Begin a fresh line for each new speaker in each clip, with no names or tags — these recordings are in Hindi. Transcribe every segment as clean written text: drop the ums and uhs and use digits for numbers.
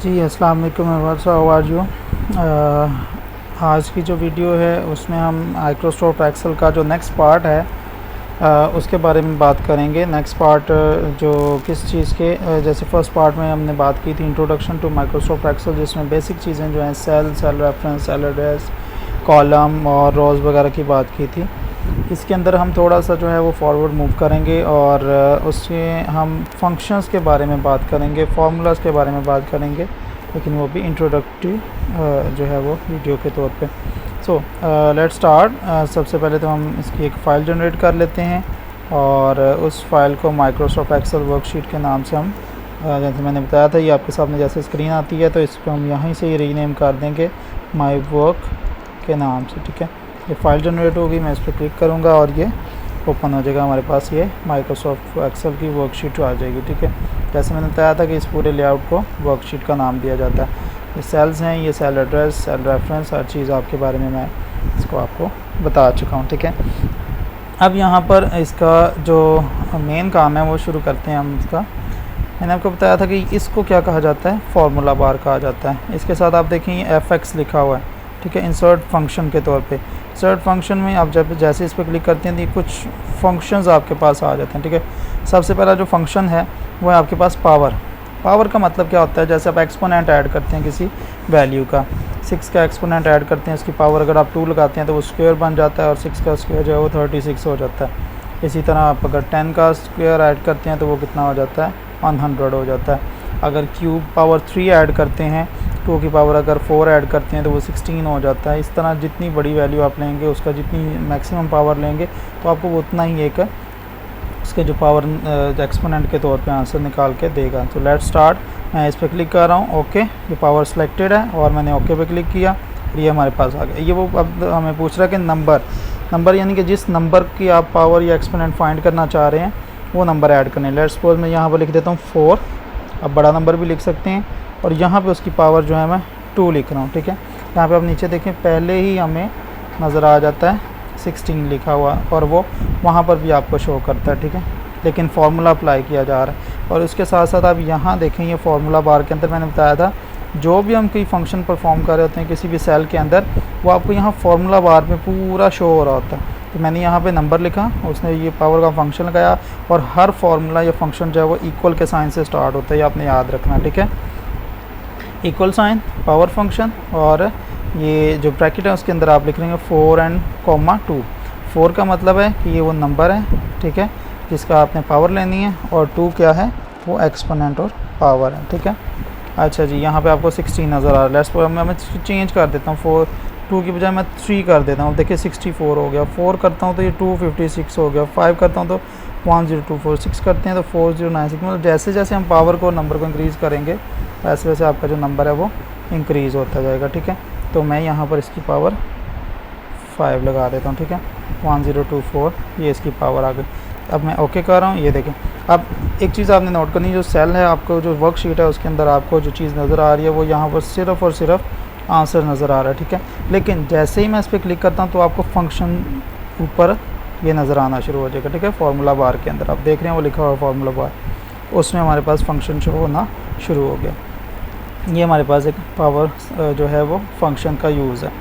जी अस्सलाम वालेकुम व्हाट्स हाउ आर यू। आज की जो वीडियो है उसमें हम माइक्रोसॉफ्ट एक्सेल का जो नेक्स्ट पार्ट है उसके बारे में बात करेंगे। नेक्स्ट पार्ट जो किस चीज़ के जैसे फर्स्ट पार्ट में हमने बात की थी इंट्रोडक्शन टू माइक्रोसॉफ्ट एक्सेल, जिसमें बेसिक चीज़ें जो हैं cell reference, cell address, column और रोज़ वगैरह की बात की थी। इसके अंदर हम थोड़ा सा जो है वो फॉरवर्ड मूव करेंगे और उससे हम फंक्शंस के बारे में बात करेंगे, फार्मूलाज के बारे में बात करेंगे, लेकिन वो भी इंट्रोडक्टिव जो है वो वीडियो के तौर पे। So let's start. सबसे पहले तो हम इसकी एक फ़ाइल जनरेट कर लेते हैं और उस फाइल को माइक्रोसॉफ्ट एक्सेल वर्कशीट के नाम से हम जैसे मैंने बताया था, ये आपके सामने जैसे स्क्रीन आती है तो इसको हम यहीं से ही रीनेम कर देंगे माई वर्क के नाम से। ठीक है, ये फ़ाइल जनरेट होगी, मैं इस पर क्लिक करूँगा और ये ओपन हो जाएगा हमारे पास, ये माइक्रोसॉफ्ट एक्सेल की वर्कशीट आ जाएगी। ठीक है, जैसे मैंने बताया था कि इस पूरे लेआउट को वर्कशीट का नाम दिया जाता है। ये सेल्स हैं, ये सेल एड्रेस, सेल रेफरेंस, हर चीज़ आपके बारे में मैं इसको आपको बता चुका हूँ। ठीक है, अब यहाँ पर इसका जो मेन काम है वो शुरू करते हैं हम इसका। मैंने आपको बताया था कि इसको क्या कहा जाता है, फार्मूला बार कहा जाता है। इसके साथ आप देखें ये FX लिखा हुआ है। ठीक है, इंसर्ट फंक्शन के तौर पे। इंसर्ट फंक्शन में आप जब जैसे इस पर क्लिक करते हैं तो कुछ फंक्शंस आपके पास आ जाते हैं। ठीक है, सबसे पहला जो फंक्शन है वो है आपके पास पावर। पावर का मतलब क्या होता है, जैसे आप एक्सपोनेंट ऐड करते हैं किसी वैल्यू का, 6 का एक्सपोनेंट ऐड करते हैं, उसकी पावर अगर आप 2 लगाते हैं तो वो स्क्वायर बन जाता है और 6 का स्क्वायर जो है वो 36 हो जाता है। इसी तरह आप अगर 10 का स्क्वायर ऐड करते हैं तो वो कितना हो जाता है, 100 हो जाता है। अगर क्यूब पावर 3 ऐड करते हैं, 2 की पावर अगर 4 ऐड करते हैं तो वो 16 हो जाता है। इस तरह जितनी बड़ी वैल्यू आप लेंगे, उसका जितनी मैक्सिमम पावर लेंगे तो आपको वो उतना ही एक उसके जो पावर एक्सपोनेंट के तौर पे आंसर निकाल के देगा। तो लेट्स स्टार्ट। मैं इस पर क्लिक कर रहा हूँ, ओके, ये पावर सिलेक्टेड है और मैंने ओके पे क्लिक किया, ये हमारे पास आ गया। ये वो अब हमें पूछ रहा है कि नंबर यानी कि जिस नंबर की आप पावर या एक्सपोनेंट फाइंड करना चाह रहे हैं वो नंबर ऐड करने। लेट्स सपोज मैं यहाँ पर लिख देता हूँ 4, अब बड़ा नंबर भी लिख सकते हैं और यहाँ पे उसकी पावर जो है मैं 2 लिख रहा हूँ। ठीक है, यहाँ पे आप नीचे देखें पहले ही हमें नज़र आ जाता है 16 लिखा हुआ और वो वहाँ पर भी आपको शो करता है। ठीक है, लेकिन फार्मूला अप्लाई किया जा रहा है। और इसके साथ साथ आप यहाँ देखें ये फार्मूला बार के अंदर मैंने बताया था जो भी हम कोई फंक्शन परफॉर्म कर रहे होते हैं किसी भी सेल के अंदर, वो आपको यहाँ फार्मूला बार में पूरा शो हो रहा होता है। तो मैंने यहाँ पे नंबर लिखा, उसने ये पावर का फंक्शन लगाया और हर फार्मूला या फंक्शन जो है वो इक्वल के साइन से स्टार्ट होता है, ये आपने याद रखना। ठीक है, इक्वल साइन, पावर फंक्शन और ये जो ब्रैकेट है उसके अंदर आप लिख लेंगे 4 एंड कॉमा 2। 4 का मतलब है कि ये वो नंबर है, ठीक है, जिसका आपने पावर लेनी है, और 2 क्या है, वो एक्सपोनेंट और पावर है। ठीक है, अच्छा जी, यहाँ पे आपको 16 नज़र आ रहा है। लेट्स मैं चेंज कर देता हूँ, 2 की बजाय मैं 3 कर देता हूँ। देखिए 64 हो गया। 4 करता हूँ तो ये 256 हो गया। 5 करता हूँ तो 1024। 6 करते हैं तो 4096। मतलब जैसे जैसे हम पावर को, नंबर को इंक्रीज़ करेंगे वैसे वैसे आपका जो नंबर है वो इंक्रीज़ होता जाएगा। ठीक है, तो मैं यहाँ पर इसकी पावर 5 लगा देता हूँ। ठीक है, 1024, ये इसकी पावर आ गई। अब मैं ओके कर रहा हूँ, ये देखें। अब एक चीज़ आपने नोट करनी, जो सेल है आपको, जो वर्कशीट है उसके अंदर आपको जो चीज़ नज़र आ रही है वो यहाँ पर सिर्फ़ और सिर्फ आंसर नज़र आ रहा है। ठीक है, लेकिन जैसे ही मैं इस पर क्लिक करता हूँ तो आपको फंक्शन ऊपर ये नज़र आना शुरू हो जाएगा। ठीक है, फार्मूला बार के अंदर आप देख रहे हैं वो लिखा हुआ फार्मूला बार, उसमें हमारे पास फंक्शन शो होना शुरू हो गया। ये हमारे पास एक पावर जो है वो फंक्शन का यूज़ है।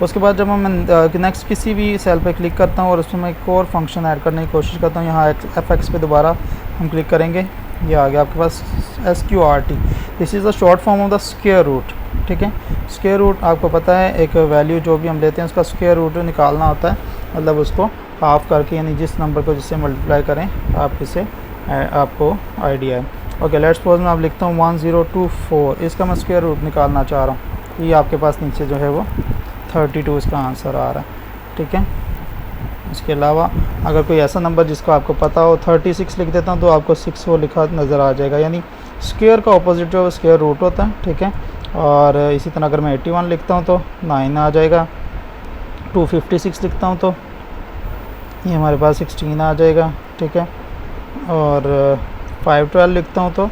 उसके बाद जब मैं नेक्स्ट किसी भी सेल पे क्लिक करता हूँ और उसमें मैं एक और फंक्शन ऐड करने की कोशिश करता हूँ, यहाँ FX पे दोबारा हम क्लिक करेंगे, ये आ गया आपके पास SQRT। This is the short form of the square root. ठीक है, स्क्वायर रूट आपको पता है, एक वैल्यू जो भी हम लेते हैं उसका स्क्वायर रूट निकालना होता है, मतलब उसको हाफ करके, यानी जिस नंबर को जिससे मल्टीप्लाई करें आप इसे आपको आइडिया है। ओके, लेट्स सपोज मैं अब लिखता हूँ 1024, इसका मैं स्क्वायर रूट निकालना चाह रहा हूँ। ये आपके पास नीचे जो है वो 32 इसका आंसर आ रहा है। ठीक है, इसके अलावा अगर कोई ऐसा नंबर जिसका आपको पता हो, 36 लिख देता हूँ तो आपको 6 वो लिखा नज़र आ जाएगा, यानी स्क्वायर का ऑपोजिट जो है स्क्वायर रूट होता है। ठीक है, और इसी तरह अगर मैं 81 लिखता हूँ तो 9 आ जाएगा। 256 लिखता हूँ तो ये हमारे पास 16 आ जाएगा। ठीक है, और 512 लिखता हूँ तो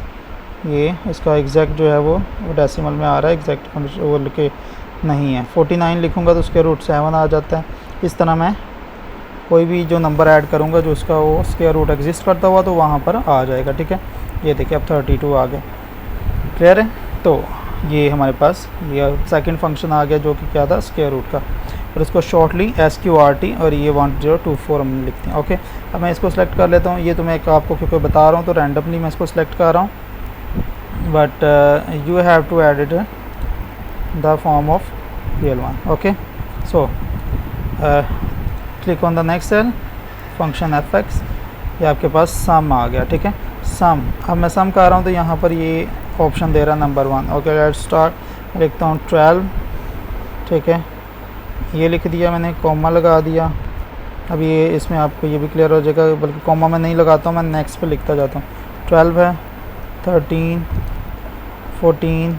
ये इसका एग्जैक्ट जो है वो डेसिमल में आ रहा है, एग्जैक्ट वो लिखे नहीं है। 49 लिखूँगा तो उसके रूट 7 आ जाता है। इस तरह मैं कोई भी जो नंबर ऐड करूँगा जो उसका वो स्क्वायर रूट एग्जिस्ट करता हुआ तो वहाँ पर आ जाएगा। ठीक है, ये देखिए अब 32 आ गए। क्लियर है। तो ये हमारे पास ये सेकंड फंक्शन आ गया जो कि क्या था, स्क्वायर रूट का, और इसको शॉर्टली SQRT और ये 1024 हम लिखते हैं। ओके, अब मैं इसको सेलेक्ट कर लेता हूँ। ये तो मैं आपको क्योंकि बता रहा हूँ तो रैंडमली मैं इसको सेलेक्ट कर रहा हूँ, but you have to add it the form of PL1। Okay, so click on the next cell, function fx, ये आपके पास सम आ गया। ठीक है, सम, अब मैं सम कर रहा हूँ तो यहाँ पर ये ऑप्शन दे रहा है नंबर 1। ओके, लेट्स स्टार्ट, लिखता हूँ 12। ठीक है, ये लिख दिया मैंने, कॉमा लगा दिया। अब ये इसमें आपको ये भी क्लियर हो जाएगा, बल्कि कॉमा मैं नहीं लगाता हूँ, मैं नेक्स्ट पे लिखता जाता हूँ। 12 है, 13, 14,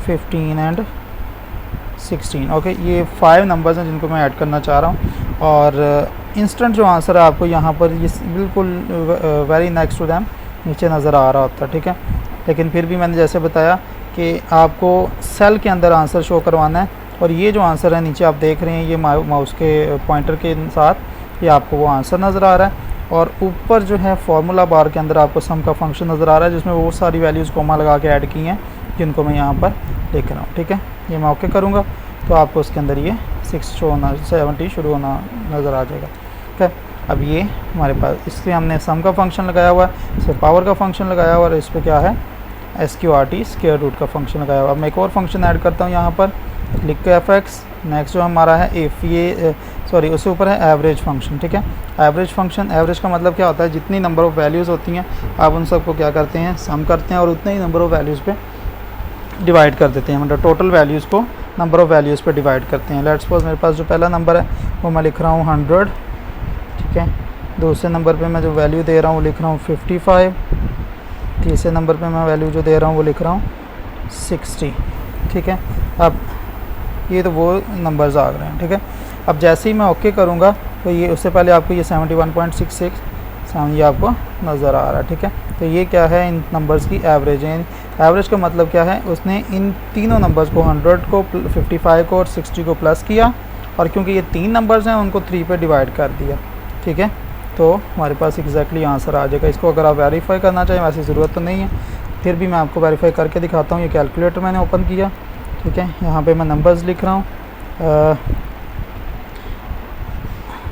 15 एंड 16। ओके, ये 5 नंबर्स हैं जिनको मैं ऐड करना चाह रहा हूँ, और इंस्टेंट जो आंसर है आपको यहाँ पर ये बिल्कुल वेरी नेक्स्ट टू दैम नीचे नज़र आ रहा होता है। ठीक है, लेकिन फिर भी मैंने जैसे बताया कि आपको सेल के अंदर आंसर शो करवाना है, और ये जो आंसर है नीचे आप देख रहे हैं, ये माउस के पॉइंटर के साथ ये आपको वो आंसर नज़र आ रहा है, और ऊपर जो है फार्मूला बार के अंदर आपको सम का फंक्शन नज़र आ रहा है जिसमें वो सारी वैल्यूज़ कोमा लगा के ऐड की हैं जिनको मैं यहाँ पर लिख रहा हूँ। ठीक है, ये मैं ओके करूँगा तो आपको उसके अंदर ये 70 शुरू होना नज़र आ जाएगा। ठीक है, अब ये हमारे पास, इसलिए हमने सम का फंक्शन लगाया हुआ है, इस पर पावर का फंक्शन लगाया हुआ है, और इस पर क्या है, SQRT स्क्वायर रूट का फंक्शन लगाया हुआ है। अब मैं एक और फंक्शन ऐड करता हूँ यहाँ पर, लिख के fx, नेक्स्ट जो हमारा है इफ़, ये सॉरी उससे ऊपर है एवरेज फंक्शन। ठीक है, एवरेज फंक्शन, एवरेज का मतलब क्या होता है, जितनी नंबर ऑफ़ वैल्यूज़ होती हैं आप उन सबको क्या करते हैं, सम करते हैं और उतने ही नंबर ऑफ़ वैल्यूज़ पे डिवाइड कर देते हैं, मतलब टोटल वैल्यूज़ को नंबर ऑफ़ वैल्यूज़ पे डिवाइड करते हैं। लेट्स सपोज मेरे पास जो पहला नंबर है वो मैं लिख रहा हूँ 100। ठीक है, दूसरे नंबर पे मैं जो वैल्यू दे रहा हूँ वो लिख रहा हूँ 55। तीसरे नंबर पे मैं वैल्यू जो दे रहा हूँ वो लिख रहा हूँ 60। ठीक है, अब ये तो वो नंबर्स आ रहे हैं। ठीक है, अब जैसे ही मैं ओके करूँगा तो ये उससे पहले आपको ये 71.66 ये आपको नज़र आ रहा है। ठीक है, तो ये क्या है, इन नंबर्स की एवरेज है। एवरेज का मतलब क्या है, उसने इन तीनों नंबर्स को 100 को 55 को और 60 को प्लस किया, और क्योंकि ये 3 नंबर्स हैं उनको 3 पे डिवाइड कर दिया। ठीक है, तो हमारे पास एग्जैक्टली आंसर आ जाएगा। इसको अगर आप वेरीफाई करना चाहें, वैसे ज़रूरत तो नहीं है, फिर भी मैं आपको वेरीफाई करके दिखाता हूँ। ये कैलकुलेटर मैंने ओपन किया। ठीक है, यहाँ पे मैं नंबर्स लिख रहा हूँ।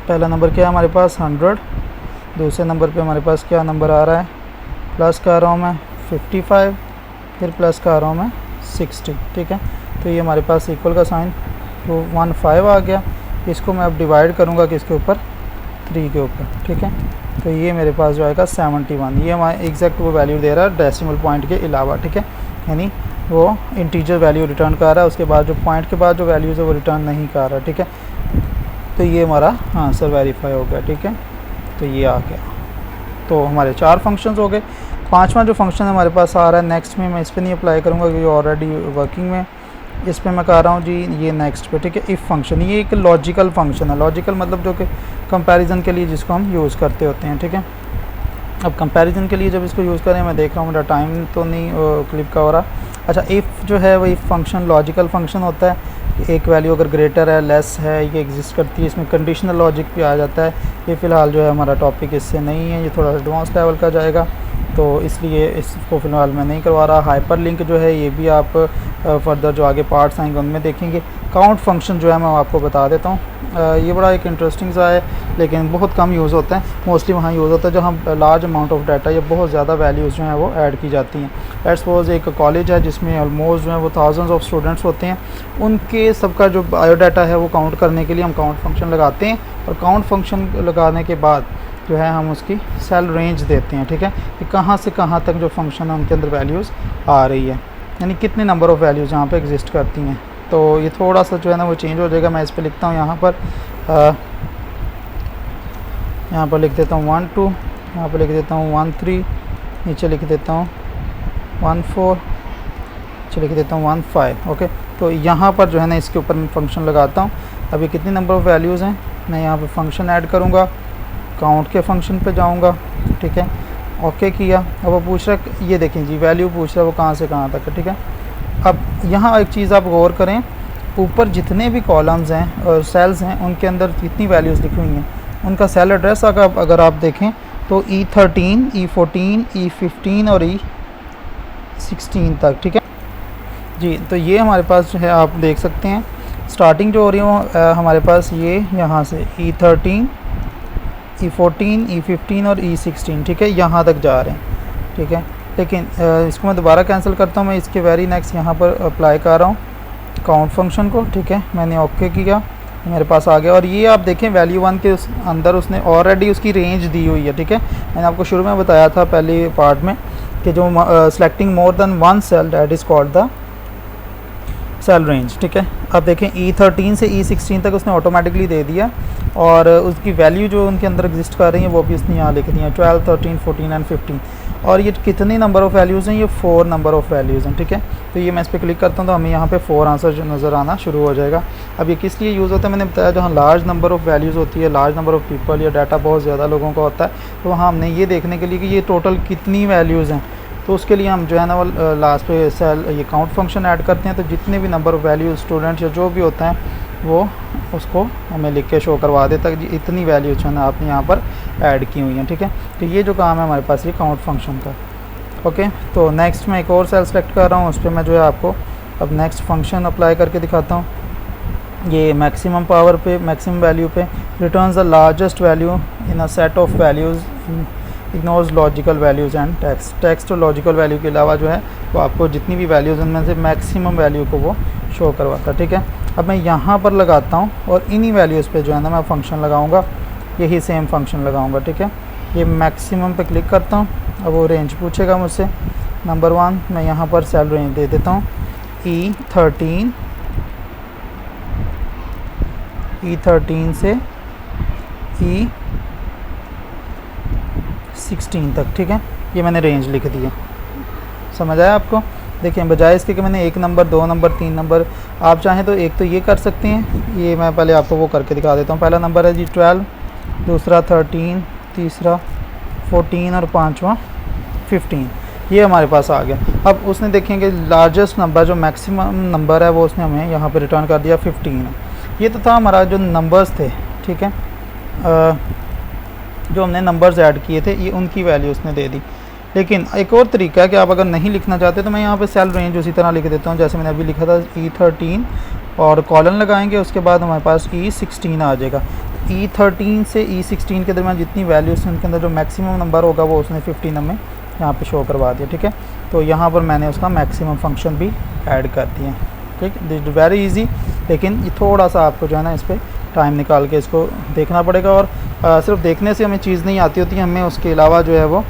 पहला नंबर क्या है हमारे पास 100, दूसरे नंबर पे हमारे पास क्या नंबर आ रहा है, प्लस कर रहा हूँ मैं 55, फिर प्लस कर रहा हूँ मैं 60। ठीक है, तो ये हमारे पास इक्वल का साइन तो 15 आ गया। इसको मैं अब डिवाइड करूँगा किसके ऊपर, 3 के ऊपर। ठीक है, तो ये मेरे पास जो आएगा 71। ये हमारा एग्जैक्ट वो वैल्यू दे रहा है डेसिमल पॉइंट के अलावा। ठीक है, यानी वो इंटीजर वैल्यू रिटर्न कर रहा है, उसके बाद जो पॉइंट के बाद जो वैल्यूज़ है वो रिटर्न नहीं कर रहा। ठीक है, तो ये हमारा आंसर वेरीफाई हो गया। ठीक है, तो ये आ गया। तो हमारे 4 फंक्शंस हो गए। 5वां जो फंक्शन हमारे पास आ रहा है नेक्स्ट में, मैं इस पर नहीं अप्लाई करूँगा क्योंकि ऑलरेडी वर्किंग में, इस पर मैं कर रहा हूँ जी ये नेक्स्ट पे। ठीक है, इफ़ फंक्शन, ये एक लॉजिकल फंक्शन है। लॉजिकल मतलब जो कि कंपैरिजन के लिए जिसको हम यूज़ करते होते हैं। ठीक है, अब कंपैरिजन के लिए जब इसको यूज़ करें, मैं देख रहा हूँ मेरा टाइम तो नहीं क्लिप का हो रहा। अच्छा, इफ़ जो है वो इफ़ फंक्शन लॉजिकल फंक्शन होता है। एक वैल्यू अगर ग्रेटर है, लेस है, ये एग्जिस्ट करती है, इसमें कंडीशनल लॉजिक भी आ जाता है। ये फ़िलहाल जो है हमारा टॉपिक इससे नहीं है, ये थोड़ा एडवांस लेवल का जाएगा, तो इसलिए इसको फ़िलहाल मैं नहीं करवा रहा। हाइपर लिंक जो है ये भी आप फर्दर जो आगे पार्ट्स आएंगे उनमें देखेंगे। काउंट फंक्शन जो है मैं आपको बता देता हूँ। ये बड़ा एक इंटरेस्टिंग सा है, लेकिन बहुत कम यूज़ होता है। मोस्टली वहाँ यूज़ होता है जहाँ लार्ज अमाउंट ऑफ डाटा या बहुत ज़्यादा वैल्यूज़ जो हैं वो ऐड की जाती हैं। लेट्स सपोज एक कॉलेज है जिसमें ऑलमोस्ट जो है वो थाउजेंड्स ऑफ स्टूडेंट्स होते हैं, उनके सबका जो बायोडाटा है वो काउंट करने के लिए हम काउंट फंक्शन लगाते हैं, और काउंट फंक्शन लगाने के बाद जो है हम उसकी सेल रेंज देते हैं। ठीक है, कि कहाँ से कहाँ तक जो फंक्शन है उनके अंदर वैल्यूज़ आ रही है, यानी कितने नंबर ऑफ़ वैल्यूज़ यहाँ पे एग्जिस्ट करती हैं। तो ये थोड़ा सा जो है ना वो चेंज हो जाएगा। मैं इस पर लिखता हूँ यहाँ पर लिख देता हूँ 1 2, यहाँ पर लिख देता हूँ 1 3, नीचे लिख देता हूँ 1 4, नीचे लिख देता हूँ 1 5। ओके, तो यहाँ पर जो है ना इसके ऊपर मैं फंक्शन लगाता हूँ। अभी कितनी नंबर ऑफ़ वैल्यूज़ हैं, मैं यहाँ पर फंक्शन ऐड करूँगा, काउंट के फंक्शन पे जाऊँगा। ठीक है, ओके किया। अब वो पूछ रहा है, ये देखें जी वैल्यू पूछ रहा है वो कहाँ से कहाँ तक है। ठीक है, अब यहाँ एक चीज़ आप गौर करें, ऊपर जितने भी कॉलम्स हैं और सेल्स हैं उनके अंदर जितनी वैल्यूज़ लिखी हुई हैं उनका सेल एड्रेस अगर आप देखें तो E13, E14, E15 और E16 तक। ठीक है, जी। तो ये हमारे पास जो है आप देख सकते हैं स्टार्टिंग जो हो रही है वो हमारे पास ये यहाँ से E13, E14, E15 और E16, ठीक है, यहाँ तक जा रहे हैं, ठीक है। लेकिन इसको मैं दोबारा कैंसिल करता हूँ, मैं इसके वेरी नेक्स्ट यहाँ पर अप्लाई कर रहा हूँ काउंट फंक्शन को, ठीक है। मैंने ओके किया, मेरे पास आ गया। और ये आप देखें वैल्यू 1 के अंदर उसने ऑलरेडी उसकी रेंज दी हुई है, ठीक है। मैंने आपको शुरू में बताया था पहले पार्ट में कि जो selecting more than one cell that is called the cell range, ठीक है। अब देखें E13 से E16 तक उसने ऑटोमेटिकली दे दिया और उसकी वैल्यू जो उनके अंदर एग्जिस्ट कर रही है वो भी उसने यहाँ लिख दी है 12, 13, 14 एंड 15। और ये कितनी नंबर ऑफ़ वैल्यूज़ हैं, ये 4 नंबर ऑफ़ वैल्यूज़ हैं, ठीक है। तो ये मैं इस पर क्लिक करता हूँ तो हमें यहाँ पे 4 आंसर जो नज़र आना शुरू हो जाएगा। अब ये किस लिए यूज़ होता है मैंने बताया, जहाँ लार्ज नंबर ऑफ़ वैल्यूज़ होती है, लार्ज नंबर ऑफ़ पीपल या डाटा बहुत ज़्यादा लोगों का होता है, तो वहाँ हमने ये देखने के लिए कि ये टोटल कितनी वैल्यूज़ हैं, तो उसके लिए हम जो है ना वो लास्ट पे सेल ये काउंट फंक्शन ऐड करते हैं। तो जितने भी नंबर ऑफ़ वैल्यू स्टूडेंट्स या जो भी होता है वो उसको हमें लिख के शो करवा देता है कि इतनी वैल्यू जो है ना आपने यहाँ पर ऐड की हुई हैं, ठीक है। तो ये जो काम है हमारे पास ये काउंट फंक्शन का। ओके, तो नेक्स्ट मैं एक और सेल सेलेक्ट कर रहा हूँ, उस पर मैं जो है आपको अब नेक्स्ट फंक्शन अप्लाई करके दिखाता हूँ। ये मैक्सिमम पावर पे, मैक्सिमम वैल्यू पे returns the largest value in a set of values, ignores logical values and text और लॉजिकल वैल्यू के अलावा जो है वो आपको जितनी भी वैल्यूज़ उनमें से मैक्सिमम वैल्यू को वो शो करवाता है, ठीक है। अब मैं यहाँ पर लगाता हूँ और इन्हीं वैल्यूज़ पे जो है ना मैं फंक्शन लगाऊँगा, यही सेम फंक्शन लगाऊँगा, ठीक है। ये मैक्सिमम पे क्लिक करता हूँ, अब वो रेंज पूछेगा मुझसे। नंबर 1 मैं यहाँ पर सेल रेंज दे देता हूँ E13 से E16 तक, ठीक है। ये मैंने रेंज लिख दी है, समझ आया आपको। देखिए बजाय इसके कि मैंने 1 नंबर, 2 नंबर, 3 नंबर, आप चाहें तो एक तो ये कर सकते हैं, ये मैं पहले आपको वो करके दिखा देता हूँ। पहला नंबर है जी 12, दूसरा 13, तीसरा 14 और पांचवा 15, ये हमारे पास आ गया। अब उसने देखेंगे लार्जेस्ट नंबर जो मैक्सिमम नंबर है वो उसने हमें यहाँ पे रिटर्न कर दिया 15। ये तो था हमारा जो नंबर्स थे, ठीक है, जो हमने नंबर्स ऐड किए थे ये उनकी वैल्यू उसने दे दी। लेकिन एक और तरीका है कि आप अगर नहीं लिखना चाहते तो मैं यहाँ पे सेल रेंज उसी तरह लिख देता हूँ जैसे मैंने अभी लिखा था E13 और कॉलन लगाएंगे, उसके बाद हमारे पास E16 आ जाएगा। E13 से E16 के दरमियान जितनी वैल्यूज़ उनके अंदर जो मैक्सिमम नंबर होगा वो उसने 15 हमें यहाँ पे शो करवा दिया, ठीक है। तो यहाँ पर मैंने उसका मैक्सिमम फंक्शन भी ऐड कर दिया, ठीक। दिस वेरी इजी, लेकिन ये थोड़ा सा आपको जो है ना इस पर टाइम निकाल के इसको देखना पड़ेगा। और सिर्फ देखने से हमें चीज़ नहीं आती होती, हमें उसके अलावा जो है वो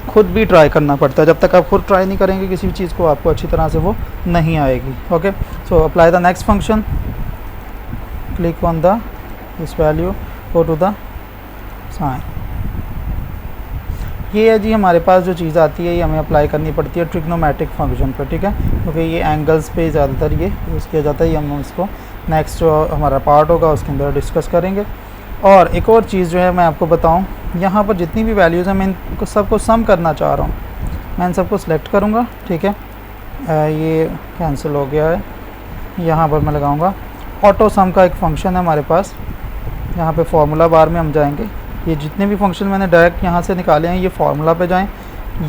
खुद भी ट्राई करना पड़ता है। जब तक आप खुद ट्राई नहीं करेंगे किसी भी चीज़ को आपको अच्छी तरह से वो नहीं आएगी। Okay, so apply the next function, click on the this value, go to the sign. ये है जी हमारे पास जो चीज़ आती है ये हमें अप्लाई करनी पड़ती है ट्रिग्नोमेट्रिक फंक्शन पर, ठीक है, क्योंकि ये एंगल्स पे ज़्यादातर ये यूज़ किया जाता है। ये हम इसको नेक्स्ट जो हमारा पार्ट होगा उसके अंदर डिस्कस करेंगे। और एक और चीज़ जो है मैं आपको बताऊं, यहाँ पर जितनी भी वैल्यूज़ हैं मैं इनको सबको सम करना चाह रहा हूँ। मैं इन सबको सिलेक्ट करूँगा, ठीक है, ये कैंसिल हो गया है। यहाँ पर मैं लगाऊँगा ऑटो सम का एक फ़ंक्शन है हमारे पास। यहाँ पे फार्मूला बार में हम जाएंगे, ये जितने भी फंक्शन मैंने डायरेक्ट यहाँ से निकाले हैं ये फार्मूला पे जाएं,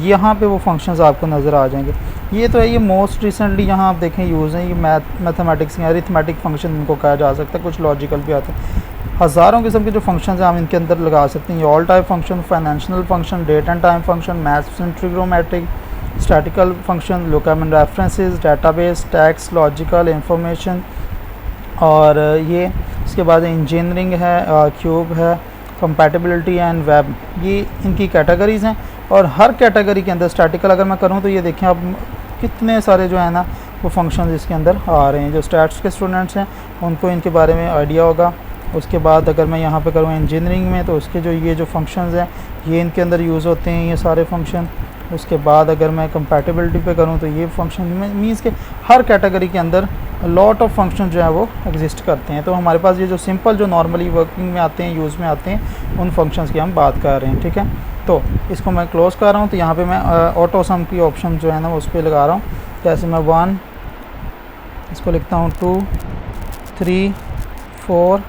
यहाँ पे वो फंक्शंस आपको नज़र आ जाएंगे। ये तो है, ये मोस्ट रिसेंटली यहाँ आप देखें यूज़ हैं, ये मैथमेटिक्स या अरिथमेटिक फंक्शन इनको कहा जा सकता है, कुछ लॉजिकल भी आते हैं। हज़ारों किस्म के जो फंक्शंस हैं हम इनके अंदर लगा सकते हैं। ये all type function, financial function, date and time function, maths and trigonometric, statistical function, local and references, database, text, logical, information, और ये इसके बाद इंजीनियरिंग है, क्यूब है, कंपैटिबिलिटी एंड वेब, ये इनकी कैटेगरीज़ हैं। और हर कैटेगरी के अंदर स्टैटिकल अगर मैं करूँ तो ये देखें आप कितने सारे जो है ना वो फंक्शंस इसके अंदर आ रहे हैं। जो स्टैट्स के स्टूडेंट्स हैं उनको इनके बारे में आइडिया होगा। उसके बाद अगर मैं यहाँ पे करूँ इंजीनियरिंग में तो उसके जो ये जो फंक्शंस हैं ये इनके अंदर यूज़ होते हैं, ये सारे फंक्शन। उसके बाद अगर मैं कंपैटिबिलिटी पे करूँ तो ये फंक्शन मीन्स के हर कैटेगरी के अंदर लॉट ऑफ फंक्शन जो है वो एग्जिस्ट करते हैं। तो हमारे पास ये जो सिंपल जो नॉर्मली वर्किंग में आते हैं, यूज़ में आते हैं, उन फंक्शंस की हम बात कर रहे हैं, ठीक है। तो इसको मैं क्लोज़ कर रहा हूँ। तो यहाँ पे मैं ऑटो सम की ऑप्शन जो है ना उस पर लगा रहा हूँ। जैसे मैं 1 इसको लिखता हूँ, 2, 3, 4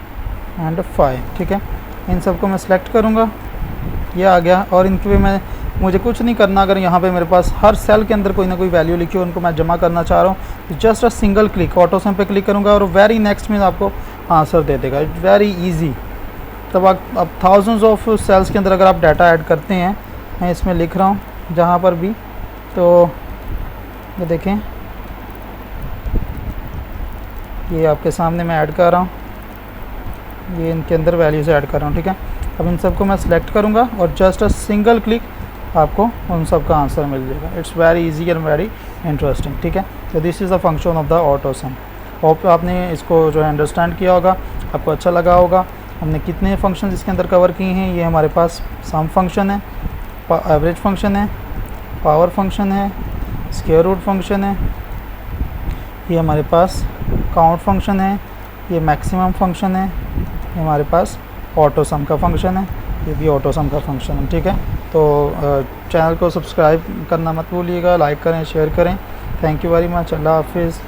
एंड 5, ठीक है। इन सबको मैं सिलेक्ट करूँगा, ये आ गया। और इनके पे मैं मुझे कुछ नहीं करना। अगर यहाँ पे मेरे पास हर सेल के अंदर कोई ना कोई वैल्यू लिखी हो, उनको मैं जमा करना चाह रहा हूँ, तो just a single click auto सम पे क्लिक करूँगा और वेरी नेक्स्ट में आपको आंसर दे देगा। It's very easy. तब अब थाउजेंड्स ऑफ सेल्स के अंदर अगर आप डाटा ऐड करते हैं, मैं इसमें लिख रहा हूँ जहाँ पर भी, तो ये देखें, ये आपके सामने मैं ऐड कर रहा हूँ, ये इनके अंदर वैल्यूज़ ऐड कर रहा हूँ, ठीक है। अब इन सबको मैं सिलेक्ट करूँगा और जस्ट अ सिंगल क्लिक आपको उन सब का आंसर मिल जाएगा। It's very easy and very interesting, ठीक है। तो this is the function of the auto some. Hope आपने इसको जो है अंडरस्टैंड किया होगा, आपको अच्छा लगा होगा। हमने कितने फंक्शन इसके अंदर कवर किए हैं, ये हमारे पास सम फंक्शन है, एवरेज फंक्शन है, पावर फंक्शन है, स्क्वायर रूट फंक्शन है, ये हमारे पास काउंट फंक्शन है, ये मैक्सिमम फंक्शन है, ये हमारे पास ऑटो सम का फंक्शन है, ये भी ऑटो सम का फंक्शन है, ठीक है। तो चैनल को सब्सक्राइब करना मत भूलिएगा, लाइक करें, शेयर करें। Thank you very much. अल्लाह हाफिज़।